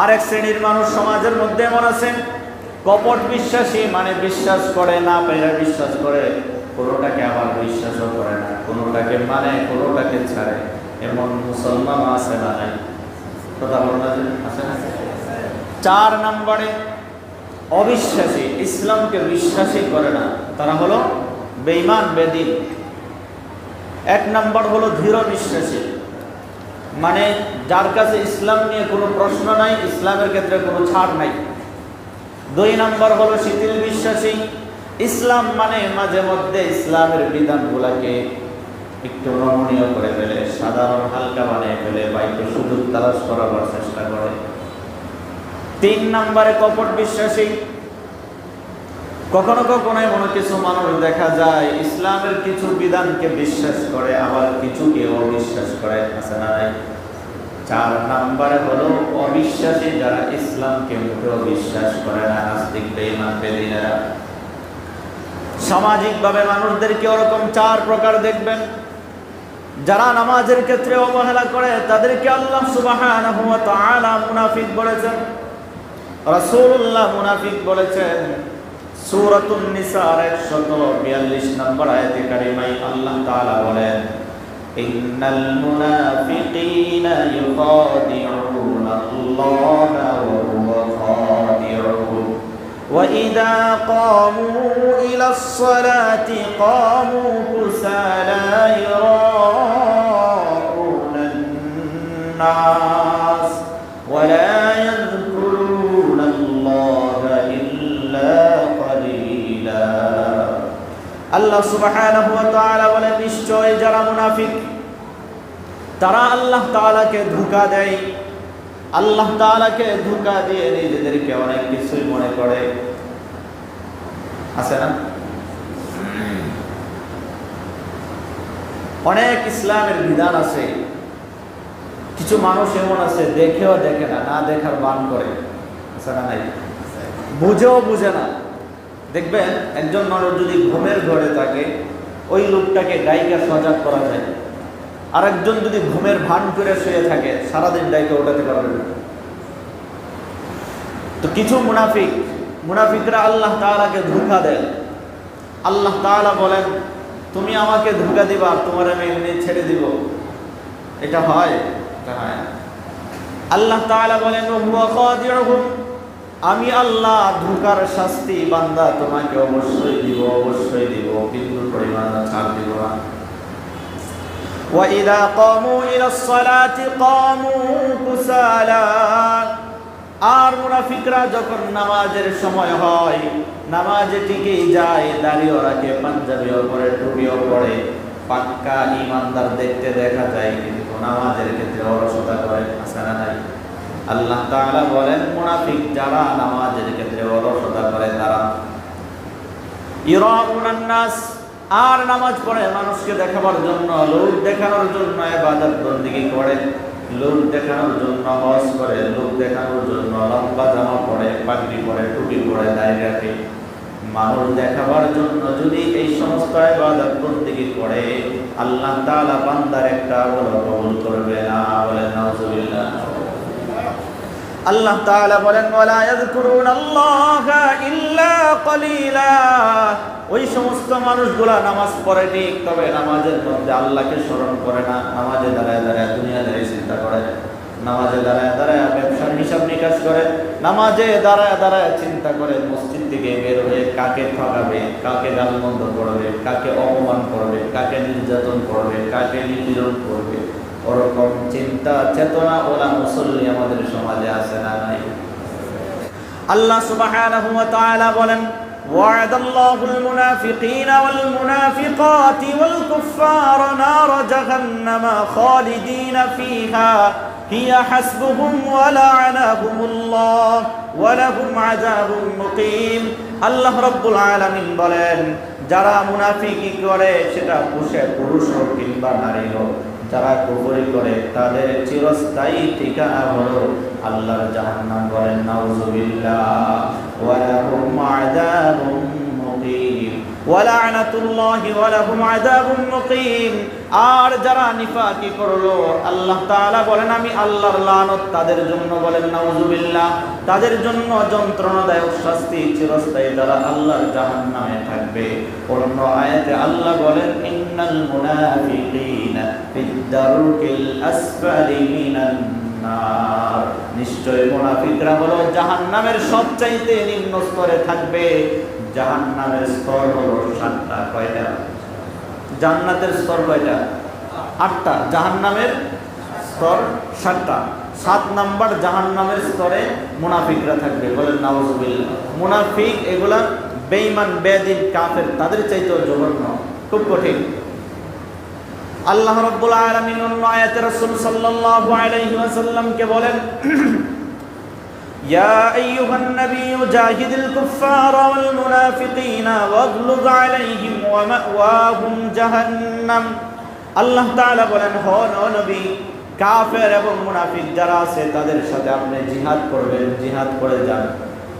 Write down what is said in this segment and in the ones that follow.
আরেক শ্রেণীর মানুষ সমাজের মধ্যে এমন আছে, কপট বিশ্বাসী, মানে বিশ্বাস করে না পেয়ে বিশ্বাস করে, কোনোটাকে আবার বিশ্বাসও করে না, কোনোটাকে মানে কোনোটাকে ছাড়ে। এমন মুসলমান আছে না নাই? কথা বলনা যে আছে না? 4 নম্বরে অবিশ্বাসী, ইসলামকে বিশ্বাসই করে না, তারা হলো বেঈমান বেদিন। 1 নম্বর হলো দৃঢ় বিশ্বাসী, মানে যার কাছে ইসলাম নিয়ে কোনো প্রশ্ন নাই, ইসলামের ক্ষেত্রে কোনো ছাড় নাই। 2 নম্বর হলো শিথিল বিশ্বাসী, ইসলাম মানে মাঝে মধ্যে ইসলামের বিধানগুলোকে একটু নমনীয় করে ফেলে, সাধারণ হালকা বানিয়ে ফেলে বা একটু সুযোগ তালাশ করার চেষ্টা করে। 3 নম্বরে কপট বিশ্বাসী, কখনো কখনো এমন কিছু মানুষ দেখা যায় ইসলামের কিছু বিধানকে বিশ্বাস করে, আবার কিছুকে অবিশ্বাস করে, আছে না নাই? 4 নম্বরে হলো অবিশ্বাসী, যারা ইসলামকে মোটেও বিশ্বাস করে না, নাস্তিক বেঈমান বেদিনেরা। সামাজিকভাবে মানুষদেরকে ওরকম 4 প্রকার দেখবেন। যারা নামাজের ক্ষেত্রে অবহেলা করে তাদেরকে আল্লাহ সুবহানাহু ওয়া তাআলা মুনাফিক বলেছেন, রাসূলুল্লাহ মুনাফিক বলেছেন। সূরাতুন নিসার 142 নম্বর আয়াতে কারিমায় আল্লাহ তাআলা বলেন, ইন্নাল মুনাফিকিনা ইউখাদিউনা আল্লাহা ওয়া হুয়া খাদিউহুম ওয়া ইযা ক্বামু ইলাস সালাতি ক্বামু কুসালা ইরাউনান নাস ওয়া লা ইয়াযকুরুনা আল্লাহা ইল্লা ক্বালিলা। আল্লাহ সুবহানাহু ওয়া তাআলা বলেন, নিশ্চয় যারা মুনাফিক তারা আল্লাহ তাআলাকে ধোঁকা দেয়, আল্লাহ তাআলাকে ধোঁকা দিয়ে নিজেদেরকে অনেক কিছুই মনে করে, আছে না? অনেক ইসলামের বিধান আছে, কিছু মানুষ এমন আছে দেখেও দেখে না, না দেখার ভান করে, আছে না নাই? বুঝেও বুঝে না। দেখবেন একজন মানুষ যদি ঘুমের ঘরে থাকে, ওই লোকটাকে ডাইকা সজাগ করা যায়। আর একজন যদি ঘুমের ভান করে শুয়ে থাকে, সারাদিন ডাইকা ওঠাতে পারবে না। তো কিছু মুনাফিকরা আল্লাহ তাআলাকে ধোঁকা দেয়। আল্লাহ তাআলা বলেন, তুমি আমাকে ধোঁকা দিবা, তোমার আমি এমনি ছেড়ে দিব। এটা হয়? এটা হয় না। আল্লাহ তাআলা বলেন, ওয়া খাদিউহুম, আমি আল্লাহ ধোঁকার শাস্তি বান্দা তোমাকে অবশ্যই দিব, অবশ্যই দিব, বিন্দু পরিমাণ ছাড় দিব না। ওয়া ইযা ক্বামু ইলাস সালাতি ক্বামু কুসালা, আর মুনাফিকরা যখন নামাজের সময় হয় নামাজে ঠিকই যায়, দাড়িও রাখে, পাঞ্জাবিও পরে, টুপিও পরে, পাক্কা ঈমানদার দেখতে দেখা যায়, কিন্তু নামাজের ক্ষেত্রে অলসতা করে, আছে না নাই? আল্লাহ তাআলা বলেন, মুনাফিক যারা নামাজের ক্ষেত্রে অলসতা করে তারা ইরাউনান নাস, আর নামাজ পড়ে মানুষকে দেখাবার জন্য, লোক দেখানোর জন্য ইবাদত বন্দেগী করে, লোক দেখানোর জন্য হজ করে, লোক দেখানোর জন্য লম্বা জামা পরে, পাগড়ি পরে, টুপি পরে, দাড়ি রাখে। মানুষ দেখাবার জন্য যদি এই সমস্ত ইবাদত বন্দেগী করে, আল্লাহ তাআলা বান্দার একটা আমল কবুল করবে না। বলেন নাউজুবিল্লাহ। আল্লাহ তাআলা বলেন, ওয়ালা ইয়াযকুরুনাল্লাহা ইল্লা কলিলা, ওই সমস্ত মানুষগুলা নামাজ পড়ে ঠিক, তবে নামাজের মধ্যে আল্লাহকে স্মরণ করে না। নামাজে দাঁড়ায় দাঁড়ায় দুনিয়াদারি চিন্তা করে, নামাজে দাঁড়ায় দাঁড়ায় ব্যবসার হিসাব নিকাশ করে, নামাজে দাঁড়ায় দাঁড়ায় চিন্তা করে মসজিদ থেকে বের হয়ে কাকে ঠকাবে, কাকে গালমন্দ করবে, কাকে অপমান করবে, কাকে নির্যাতন করবে, কাকে নিপীড়ন করবে। ওরকম চিন্তা চেতনা ওলা মুসল্লি আমাদের সমাজে আছে না নাই? আল্লাহ সুবহানাহু ওয়া তাআলা বলেন, ওয়া'দাল্লাহুল মুনাফিকিনা ওয়াল মুনাফিকাতি ওয়াল কুফফারা নার জাহান্নামা খালিদিনা ফিহা হিয়া হাসবুহুম ওয়া লা'নাহুমুল্লাহ ওয়া লাহুম আযাবুম মুকিম। আল্লাহ রাব্বুল আলামিন বলেন, যারা মুনাফিকি করে, সেটা পুরুষ হোক কিংবা নারী হোক, যারা কুফরি করে তাদের চিরস্থায়ী ঠিকানা হলো আল্লাহর জাহান্নাম। বলেন নাউজুবিল্লাহ। ওয়া লাহুম আযাবুম মুকিম। ওয়ালা'নাতুল্লাহি ওয়া লাহুম আযাবুম মুকিম। আর যারা নিফাকি করলো, আল্লাহ তাআলা বলেন আমি আল্লাহর লানত তাদের জন্য, বলেন নাউযুবিল্লাহ, তাদের জন্য যন্ত্রণাদায়ক শাস্তি চিরস্থায়ী, তারা আল্লাহর জাহান্নামে থাকবে। অন্য আয়াতে আল্লাহ বলেন ইন্নাল মুনাফিকিনা ফিদ দারকিল আসফালি মিনান নার, নিশ্চয় মুনাফিকরা হলো জাহান্নামের সবচাইতে নিম্ন স্তরে থাকবে। জাহান্নামের স্তর হলো 7টা। কয়টা? জান্নাতের স্তর কয়টা? 8টা। জাহান্নামের স্তর 7টা। 7 নাম্বার জাহান্নামের স্তরে মুনাফিকরা থাকবে, বলেন নাউযুবিল্লাহ। মুনাফিক এগুলা বেঈমান, বেদিন, কাফের, তাদের চাইতেও জঘন্য, খুব কঠিন। আল্লাহ রাব্বুল আলামিন অন্য আয়াতে রাসূল সাল্লাল্লাহু আলাইহি ওয়াসাল্লামকে বলেন ইয়া আইয়ুহান নাবিয়্যু জাহিদিল কুফফারা ওয়াল মুনাফিকিনা ওয়াগলুয আলাইহিম ওয়া মাওয়াহুম জাহান্নাম। আল্লাহ তাআলা বলেন, হে নবী, কাফের এবং মুনাফিক যারা আছে তাদের সাথে আপনি জিহাদ করবেন, জিহাদ করে যান,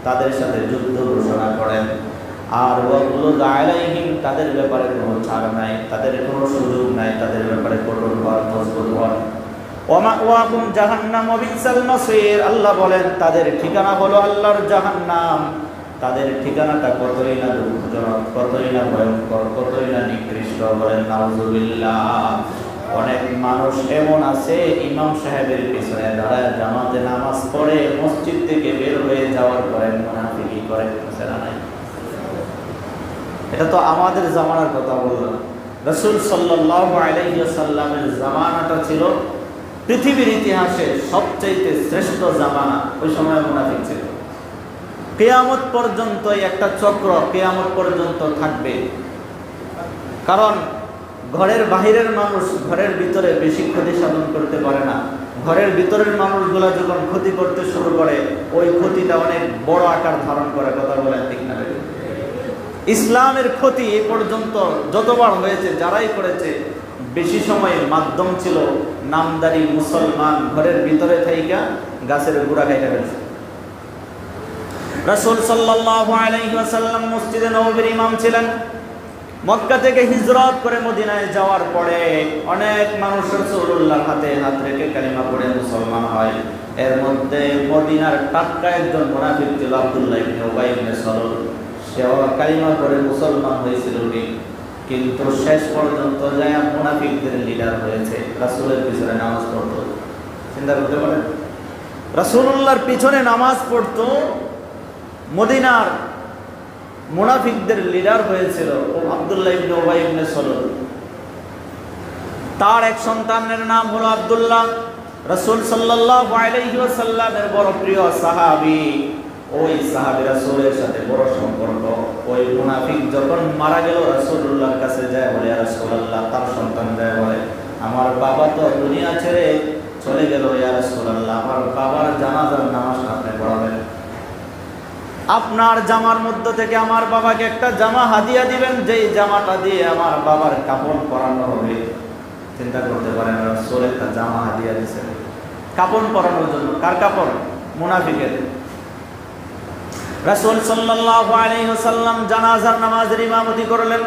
তাদের সাথে যুদ্ধ ঘোষণা করেন। আর ওয়াগলুয আলাইহিম, তাদের ব্যাপারে কোনো ছাড় নাই, তাদের কোনো সুযোগ নাই, তাদের ব্যাপারে কঠোর হওয়ার, মজবুত হওয়ার। ওয়া মাওয়াহুম জাহান্নাম ওয়া বিসাল মাসীর, আল্লাহ বলেন তাদের ঠিকানা হলো আল্লাহর জাহান্নাম। তাদের ঠিকানাটা কতই না দুঃখজনক, কতই না ভয়ঙ্কর, কতই না নিকৃষ্ট, বলেন নাউযুবিল্লাহ। অনেক মানুষ এমন আছে ইমাম সাহেবের পিছনে দাঁড়ায় জামাতে নামাজ পড়ে মসজিদ থেকে বের হয়ে যাওয়ার পরে মুনাফিকি করে, আছে না নাই? এটা তো আমাদের জামানার কথা বললাম। রাসূল সাল্লাল্লাহু আলাইহি ওয়াসাল্লামের জামানাটা ছিল পৃথিবীর ইতিহাসে সবচাইতে শ্রেষ্ঠ জামানা। ওই সময় মুনাফিক ছিল। কিয়ামত পর্যন্ত একটা চক্র কিয়ামত পর্যন্ত থাকবে। কারণ ঘরের বাহিরের মানুষ ঘরের ভিতরে বেশি ক্ষতি সাধন করতে পারে না। ঘরের ভিতরের মানুষগুলা যখন ক্ষতি করতে শুরু করে, ওই ক্ষতিটা অনেক বড় আকার ধারণ করে, কথা বলেন ঠিক না? ইসলামের ক্ষতি এ পর্যন্ত যতবার হয়েছে, যারাই করেছে, বেশি সময় মাধ্যম ছিল নামদারি মুসলমান ঘরের ভিতরে থাইকা গাছের গুড়া খাইতে ফেলছে। রাসূল সাল্লাল্লাহু আলাইহি ওয়াসাল্লাম মসজিদে নববীর ইমাম ছিলেন। মক্কা থেকে হিজরত করে মদিনায় যাওয়ার পরে অনেক মানুষ রাসূলুল্লাহর হাতে হাত রেখে কালিমা পড়ে মুসলমান হয়। এর মধ্যে মদিনার টাটকা একজন মুনাফিক ছিল, আব্দুল্লাহ ইবনে উবাই ইবনে সালুল। সেও কালিমা পড়ে মুসলমান হয়েছিল, কিন্তু শেষ পর্যন্ত যায় মুনাফিকদের লিডার হয়েছে। রাসূলের পিছনে নামাজ পড়তো, চিন্তা করতে পারেন? রাসূলুল্লাহর পিছনে নামাজ পড়তো, মদিনার মুনাফিকদের লিডার হয়েছিল ও আব্দুল্লাহ ইবনে উবাই ইবনে সালুল। তার এক সন্তানের নাম হলো আব্দুল্লাহ। রাসূল সাল্লাল্লাহু আলাইহি ওয়াসাল্লামের বড় প্রিয় সাহাবী। ওই সাহাবী রাসূলের সাথে বড় সম্পর্ক। ওই মুনাফিক যখন মারা গেল, রাসূলুল্লাহর কাছে যায় বলে, ইয়া রাসূলুল্লাহ, তার সন্তান যায় বলে, আমার বাবা তো দুনিয়া ছেড়ে চলে গেল, ইয়া রাসূলুল্লাহ, আমার বাবার জানাজার নামাজ আপনি পড়াবেন। আপনার জামার মধ্য থেকে আমার বাবাকে একটা জামা হাদিয়া দিবেন, যেই জামাটা দিয়ে আমার বাবার কাপড় পরানো হবে। চিন্তা করতে পারেন, রাসূল একটা জামা হাদিয়া দিয়েছেন কাপড় পরানোর জন্য। কার কাপড়? মুনাফিকের। রাসূল সাল্লাল্লাহু আলাইহি ওয়াসাল্লাম জানাজার নামাজের ইমামতি করলেন।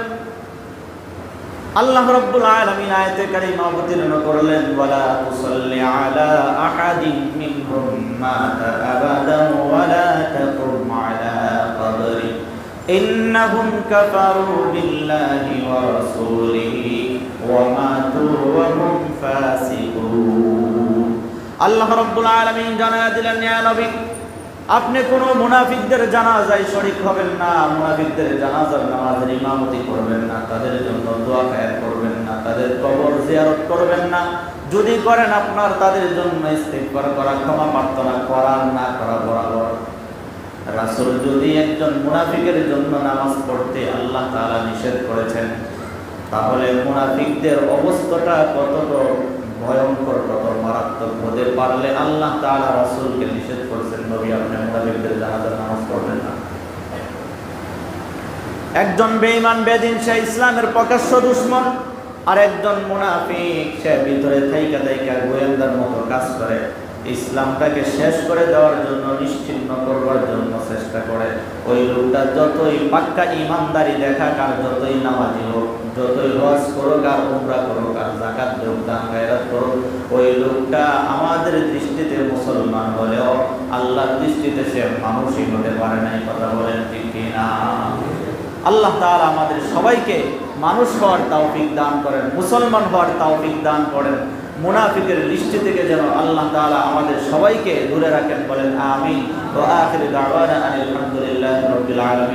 আল্লাহ রাব্বুল আলামিন আয়াতে কারিমা অবতীর্ণ করলেন, ওয়ালা তুসাল্লি আলা আহাদিন মিনহুম মাতা আবাদান ওয়ালা তাকুম আলা কবরি ইন্নাহুম কাফারু বিল্লাহি ওয়া রাসূলিহি ওয়া মাতু ওয়া হুম ফাসিকুন। আল্লাহ রাব্বুল আলামিন জানায়া দিলেন, ইয়া নবী, আপনি কোনো মুনাফিকদের জানাজায় শরীক হবেন না, মুনাফিকদের জানাজার নামাজের ইমামতি করবেন না, তাদের জন্য দোয়া খায়ের করবেন না, তাদের কবর জিয়ারত করবেন না। যদি করেন, আপনার তাদের জন্য ইস্তিগফার করা, ক্ষমা প্রার্থনা করা না করা বরাবর। রাসূল যদি একজন মুনাফিকের জন্য নামাজ পড়তে আল্লাহ তাআলা নিষেধ করেছেন, তাহলে মুনাফিকদের অবস্থাটা কতটা ভয়ঙ্কর, কত মারাত্মক হতে পারলে আল্লাহ তাআলা রাসূলকে নিষেধ করেছেন, নবী আপনি মুনাফিকদের জানাজার নামাজ পড়বেন না। একজন বেঈমান বেদিন, সে ইসলামের প্রকাশ্য দুশমন, আর একজন মুনাফিক, সে ভিতরে থাইকা থাইকা গোয়েন্দার মতো কাজ করে। ইসলামটাকে শেষ করে দেওয়ার জন্য, নিশ্চিহ্ন করবার জন্য চেষ্টা করে, ওই লোকটা যতই পাক্কা ইমানদারি দেখাক আর যতই নামাজি হোক, যতই হজ করুক আর উমরা করুক আর যাকাত দেউক, দান খায়রাত করুক, ওই লোকটা আমাদের দৃষ্টিতে মুসলমান হলেও আল্লাহর দৃষ্টিতে সে মানুষই হতে পারে নাই। কথা বলেন ঠিক কিনা? আল্লাহ তাআলা আমাদের সবাইকে মানুষ হওয়ার তৌফিক দান করেন, মুসলমান হওয়ার তৌফিক দান করেন। মুনাফিকের লিস্ট থেকে যেন আল্লাহ তাআলা আমাদের সবাইকে দূরে রাখেন। বলেন আমিন। ওয়া আখিরু দাওয়ানা আলহামদুলিল্লাহি রাব্বিল আলামিন।